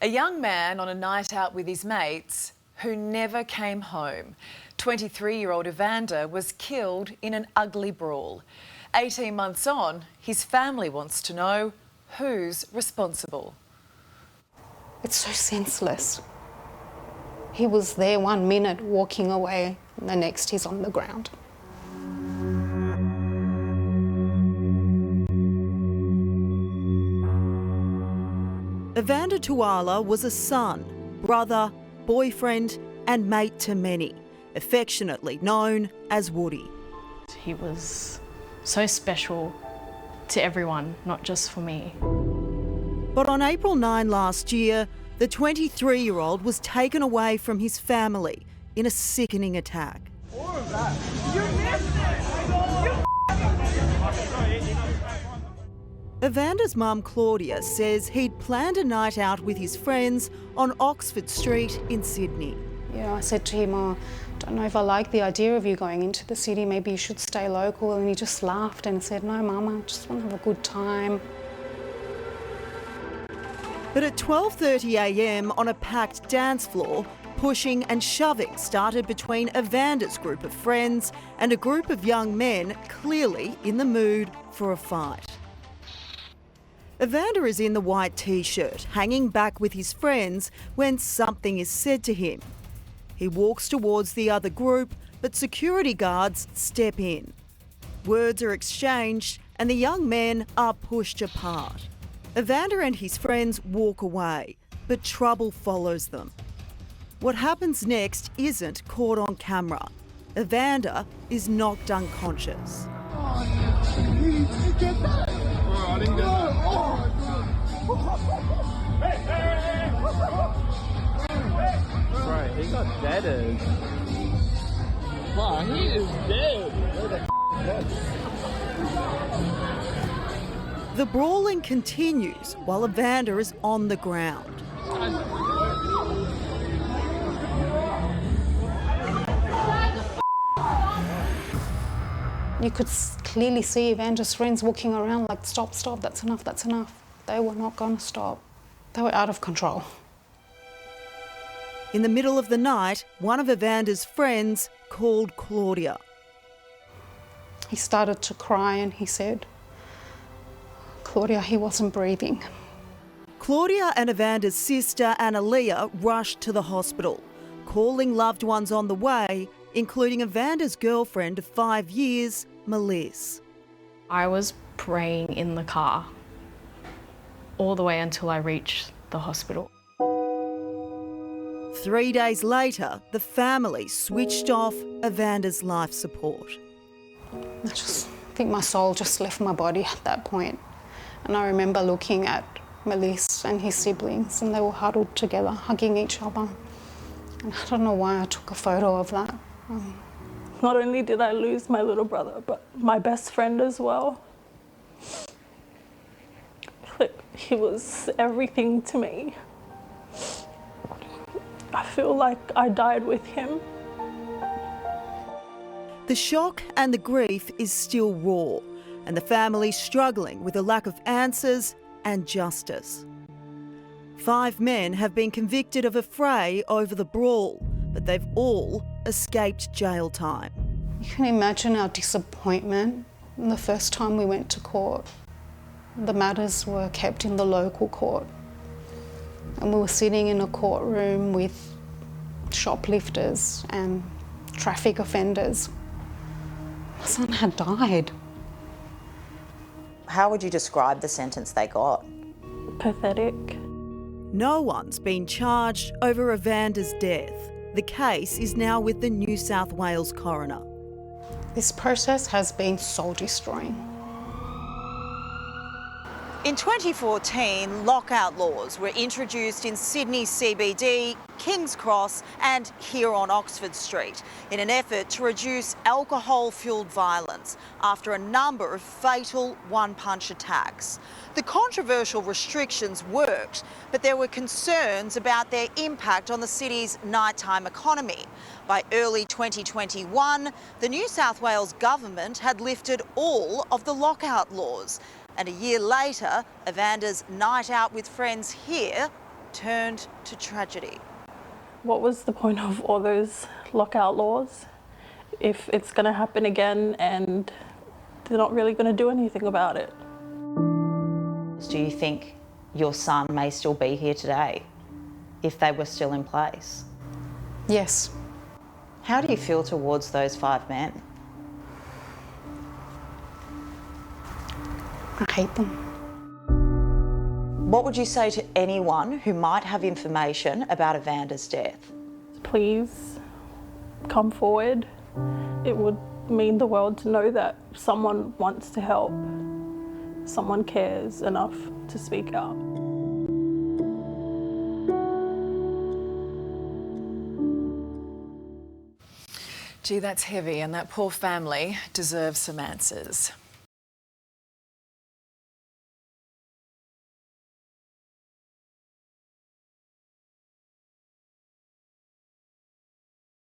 A young man on a night out with his mates who never came home. 23-year-old Evander was killed in an ugly brawl. 18 months on, his family wants to know who's responsible. It's so senseless. He was there 1 minute walking away, and the next he's on the ground. Evander Tuala was a son, brother, boyfriend and mate to many, affectionately known as Woody. He was so special to everyone, not just for me. But on April 9 last year, the 23-year-old was taken away from his family in a sickening attack. Evander's mum, Claudia, says he'd planned a night out with his friends on Oxford Street in Sydney. Yeah, I said to him, I don't know if I like the idea of you going into the city, maybe you should stay local. And he just laughed and said, no, Mum, I just want to have a good time. But at 12:30 a.m. on a packed dance floor, pushing and shoving started between Evander's group of friends and a group of young men clearly in the mood for a fight. Evander is in the white t-shirt, hanging back with his friends when something is said to him. He walks towards the other group, but security guards step in. Words are exchanged and the young men are pushed apart. Evander and his friends walk away, but trouble follows them. What happens next isn't caught on camera. Evander is knocked unconscious. Right, he got deaded. Wow, he is dead. Where the The brawling continues while Evander is on the ground. You could clearly see Evander's friends walking around like, stop, that's enough, that's enough. They were not going to stop. They were out of control. In the middle of the night, one of Evander's friends called Claudia. He started to cry and he said, Claudia, he wasn't breathing. Claudia and Evander's sister, Annaleah, rushed to the hospital, calling loved ones on the way, including Evander's girlfriend of 5 years, Melissa. I was praying in the car all the way until I reached the hospital. 3 days later, the family switched off Evander's life support. I just think my soul just left my body at that point. And I remember looking at Melissa and his siblings, and they were huddled together, hugging each other. And I don't know why I took a photo of that. Not only did I lose my little brother, but my best friend as well. He was everything to me. I feel like I died with him. The shock and the grief is still raw, and the family struggling with a lack of answers and justice. 5 men have been convicted of a fray over the brawl, but they've all escaped jail time. You can imagine our disappointment the first time we went to court. The matters were kept in the local court, and we were sitting in a courtroom with shoplifters and traffic offenders. My son had died. How would you describe the sentence they got? Pathetic. No one's been charged over Evander's death. The case is now with the New South Wales coroner. This process has been soul-destroying. In 2014, lockout laws were introduced in Sydney CBD, King's Cross and here on Oxford Street in an effort to reduce alcohol-fuelled violence after a number of fatal one-punch attacks. The controversial restrictions worked, but there were concerns about their impact on the city's nighttime economy. By early 2021, the New South Wales government had lifted all of the lockout laws. And a year later, Evander's night out with friends here turned to tragedy. What was the point of all those lockout laws if it's going to happen again and they're not really going to do anything about it? Do you think your son may still be here today if they were still in place? Yes. How do you feel towards those 5 men? I hate them. What would you say to anyone who might have information about Evander's death? Please come forward. It would mean the world to know that someone wants to help, someone cares enough to speak out. Gee, that's heavy, and that poor family deserves some answers.